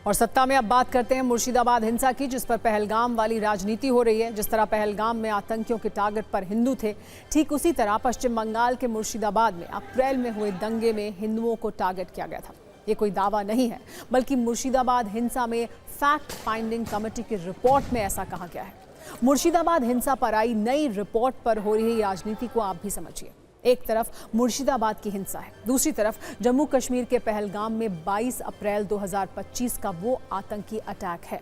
और सत्ता में अब बात करते हैं मुर्शिदाबाद हिंसा की, जिस पर पहलगाम वाली राजनीति हो रही है। जिस तरह पहलगाम में आतंकियों के टारगेट पर हिंदू थे, ठीक उसी तरह पश्चिम बंगाल के मुर्शिदाबाद में अप्रैल में हुए दंगे में हिंदुओं को टारगेट किया गया था। ये कोई दावा नहीं है, बल्कि मुर्शिदाबाद हिंसा में फैक्ट फाइंडिंग कमेटी की रिपोर्ट में ऐसा कहा गया है। मुर्शिदाबाद हिंसा पर आई नई रिपोर्ट पर हो रही राजनीति को आप भी समझिए। एक तरफ मुर्शिदाबाद की हिंसा है, दूसरी तरफ जम्मू कश्मीर के पहलगाम में 22 अप्रैल 2025 का वो आतंकी अटैक है।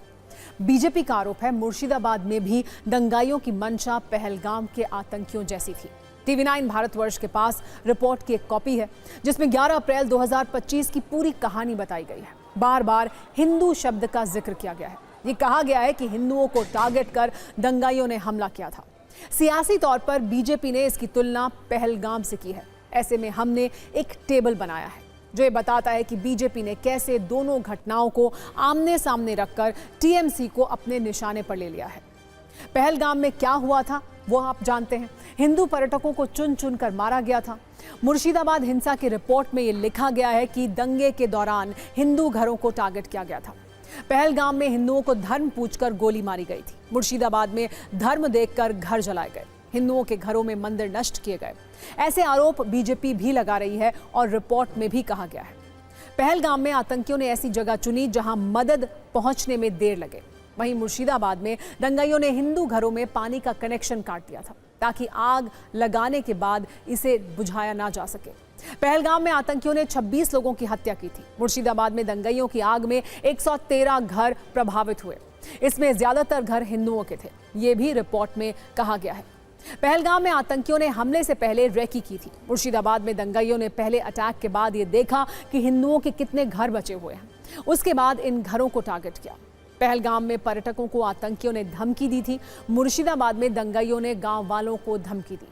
बीजेपी का आरोप है मुर्शिदाबाद में भी दंगाइयों की मंशा पहलगाम के आतंकियों जैसी थी। TV9 भारतवर्ष के पास रिपोर्ट की एक कॉपी है, जिसमें 11 अप्रैल 2025 की पूरी कहानी बताई गई है। बार बार हिंदू शब्द का जिक्र किया गया है। ये कहा गया है कि हिंदुओं को टारगेट कर दंगाइयों ने हमला किया था। सियासी तौर पर बीजेपी ने इसकी तुलना पहलगाम से की है। ऐसे में हमने एक टेबल बनाया है जो ये बताता है कि बीजेपी ने कैसे दोनों घटनाओं को आमने सामने रखकर टीएमसी को अपने निशाने पर ले लिया है। पहलगाम में क्या हुआ था वो आप जानते हैं। हिंदू पर्यटकों को चुन चुन कर मारा गया था। मुर्शिदाबाद हिंसा की रिपोर्ट में ये लिखा गया है कि दंगे के दौरान हिंदू घरों को टारगेट किया गया था। पहलगाम में हिंदुओं को धर्म पूछकर गोली मारी गई थी। मुर्शिदाबाद में धर्म देखकर घर जलाए गए। हिंदुओं के घरों में मंदिर नष्ट किए गए। ऐसे आरोप बीजेपी भी लगा रही है और रिपोर्ट में भी कहा गया है। पहलगाम में आतंकियों ने ऐसी जगह चुनी जहां मदद पहुंचने में देर लगे। वहीं मुर्शिदाबाद में दंगाइयों ने हिंदू घरों में पानी का कनेक्शन काट दिया था, ताकि आग लगाने के बाद इसे बुझाया ना जा सके। पहलगाम में आतंकियों ने 26 लोगों की हत्या की थी। मुर्शिदाबाद में दंगाइयों की आग में 113 घर प्रभावित हुए। इसमें ज्यादातर घर हिंदुओं के थे, ये भी रिपोर्ट में कहा गया है। पहलगाम में आतंकियों ने हमले से पहले रेकी की थी। मुर्शिदाबाद में दंगाइयों ने पहले अटैक के बाद ये देखा कि हिंदुओं के कितने घर बचे हुए हैं। उसके बाद इन घरों को टारगेट किया। पहलगाम में पर्यटकों को आतंकियों ने धमकी दी थी। मुर्शिदाबाद में दंगाइयों ने गांव वालों को धमकी दी,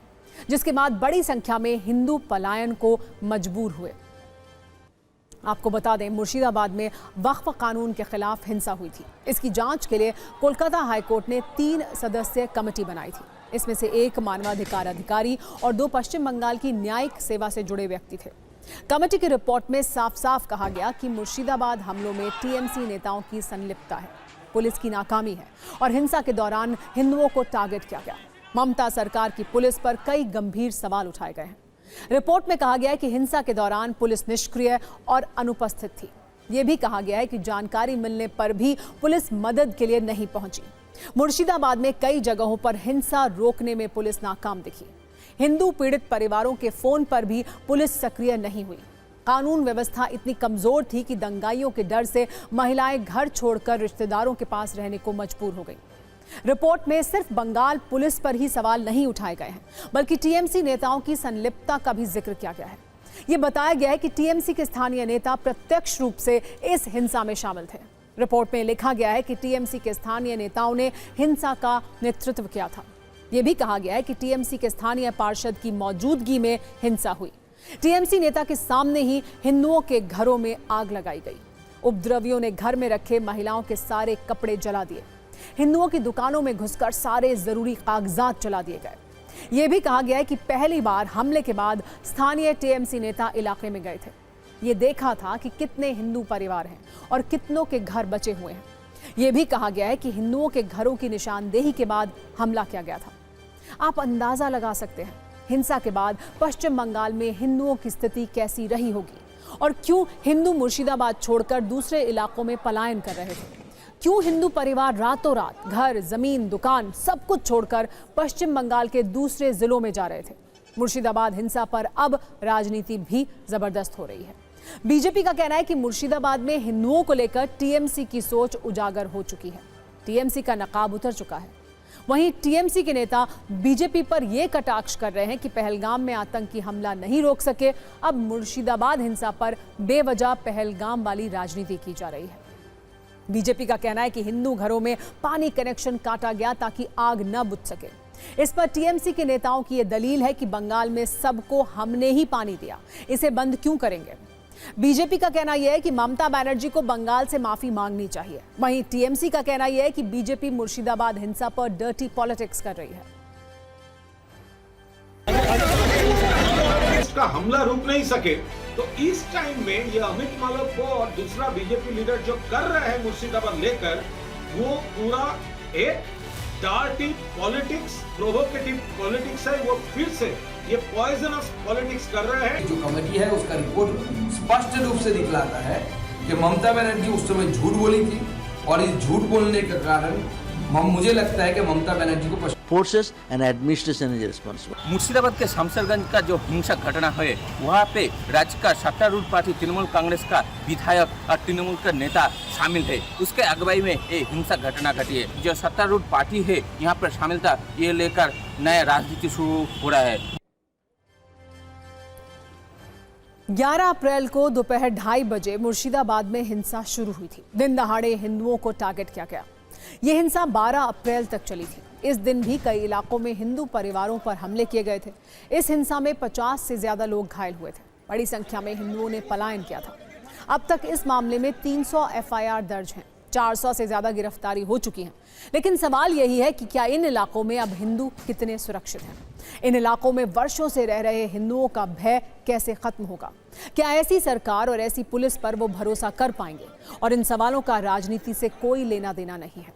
जिसके बाद बड़ी संख्या में हिंदू पलायन को मजबूर हुए। आपको बता दें, मुर्शिदाबाद में वक्फ कानून के खिलाफ हिंसा हुई थी। इसकी जांच के लिए कोलकाता हाईकोर्ट ने 3 सदस्यीय कमेटी बनाई थी। इसमें से एक मानवाधिकार अधिकारी और 2 पश्चिम बंगाल की न्यायिक सेवा से जुड़े व्यक्ति थे। कमेटी की रिपोर्ट में साफ साफ कहा गया कि मुर्शिदाबाद हमलों में टीएमसी नेताओं की संलिप्तता है, पुलिस की नाकामी है और हिंसा के दौरान हिंदुओं को टारगेट किया गया। ममता सरकार की पुलिस पर कई गंभीर सवाल उठाए गए हैं। रिपोर्ट में कहा गया है कि हिंसा के दौरान पुलिस निष्क्रिय और अनुपस्थित थी। यह भी कहा गया है कि जानकारी मिलने पर भी पुलिस मदद के लिए नहीं पहुंची। मुर्शिदाबाद में कई जगहों पर हिंसा रोकने में पुलिस नाकाम दिखी। हिंदू पीड़ित परिवारों के फोन पर भी पुलिस सक्रिय नहीं हुई। कानून व्यवस्था इतनी कमजोर थी कि दंगाइयों के डर से महिलाएं घर छोड़कर रिश्तेदारों के पास रहने को मजबूर हो गई। रिपोर्ट में सिर्फ बंगाल पुलिस पर ही सवाल नहीं उठाए गए हैं, बल्कि टीएमसी नेताओं की संलिप्तता का भी जिक्र किया गया है। यह बताया गया है कि टीएमसी के स्थानीय नेता प्रत्यक्ष रूप से इस हिंसा में शामिल थे। रिपोर्ट में लिखा गया है कि टीएमसी के स्थानीय नेताओं ने हिंसा का नेतृत्व किया था। यह भी कहा गया है कि टीएमसी के स्थानीय पार्षद की मौजूदगी में हिंसा हुई। टीएमसी नेता के सामने ही हिंदुओं के घरों में आग लगाई गई। उपद्रवियों ने घर में रखे महिलाओं के सारे कपड़े जला दिए। हिंदुओं की दुकानों में घुसकर सारे जरूरी कागजात जला दिए गए। यह भी कहा गया है कि पहली बार हमले के बाद स्थानीय टीएमसी नेता इलाके में गए थे। ये देखा था कि कितने हिंदू परिवार हैं और कितनों के घर बचे हुए हैं। यह भी कहा गया है कि हिंदुओं के घरों की निशानदेही के बाद हमला किया गया था। आप अंदाजा लगा सकते हैं हिंसा के बाद पश्चिम बंगाल में हिंदुओं की स्थिति कैसी रही होगी और क्यों हिंदू मुर्शिदाबाद छोड़कर दूसरे इलाकों में पलायन कर रहे थे। क्यों हिंदू परिवार रातों रात घर, जमीन, दुकान सब कुछ छोड़कर पश्चिम बंगाल के दूसरे जिलों में जा रहे थे। मुर्शिदाबाद हिंसा पर अब राजनीति भी जबरदस्त हो रही है। बीजेपी का कहना है कि मुर्शिदाबाद में हिंदुओं को लेकर टीएमसी की सोच उजागर हो चुकी है। टीएमसी का नकाब उतर चुका है। वहीं टीएमसी के नेता बीजेपी पर यह कटाक्ष कर रहे हैं कि पहलगाम में आतंकी हमला नहीं रोक सके, अब मुर्शिदाबाद हिंसा पर बेवजह पहलगाम वाली राजनीति की जा रही है। बीजेपी का कहना है कि हिंदू घरों में पानी कनेक्शन काटा गया ताकि आग न बुझ सके। इस पर टीएमसी के नेताओं की यह दलील है कि बंगाल में सबको हमने ही पानी दिया, इसे बंद क्यों करेंगे। बीजेपी का कहना यह है कि ममता बनर्जी को बंगाल से माफी मांगनी चाहिए। वहीं टीएमसी का कहना यह है कि बीजेपी मुर्शिदाबाद हिंसा पर डर्टी पॉलिटिक्स कर रही है। उसका हमला रुक नहीं सके तो इस टाइम में ये अमित मालव को और दूसरा बीजेपी लीडर जो कर रहे हैं मुर्शिदाबाद लेकर, वो पूरा एक डार्टी पॉलिटिक्स, प्रोवोकेटिव पॉलिटिक्स है। वो फिर से ये पॉइजनस पॉलिटिक्स कर रहे हैं। जो कमेटी है उसका रिपोर्ट स्पष्ट रूप से दिखलाता है कि ममता बनर्जी उस समय झूठ बोली थी और इस झूठ बोलने के कारण मुझे लगता है कि ममता बनर्जी को Forces and administration is responsible. Murshidabad के शमशेरगंज का जो हिंसक घटना है, वहाँ पे राज्य का सत्तारूढ़ पार्टी तृणमूल कांग्रेस का विधायक और तृणमूल का नेता शामिल है। उसके अगुवाई में ये हिंसक घटना घटी है। जो सत्तारूढ़ पार्टी है यहाँ पर शामिल था, ये लेकर नया राजनीति शुरू हो रहा है। 11 अप्रैल को दोपहर 2:30 बजे मुर्शिदाबाद में हिंसा शुरू हुई थी। दिन दहाड़े हिंदुओं को टारगेट किया गया। ये हिंसा 12 अप्रैल तक चली थी। इस दिन भी कई इलाकों में हिंदू परिवारों पर हमले किए गए थे। इस हिंसा में 50 से ज्यादा लोग घायल हुए थे। बड़ी संख्या में हिंदुओं ने पलायन किया था। अब तक इस मामले में 300 FIR दर्ज हैं। 400 से ज्यादा गिरफ्तारी हो चुकी हैं। लेकिन सवाल यही है कि क्या इन इलाकों में अब हिंदू कितने सुरक्षित हैं? इन इलाकों में वर्षों से रह रहे हिंदुओं का भय कैसे खत्म होगा? क्या ऐसी सरकार और ऐसी पुलिस पर वो भरोसा कर पाएंगे? और इन सवालों का राजनीति से कोई लेना देना नहीं है।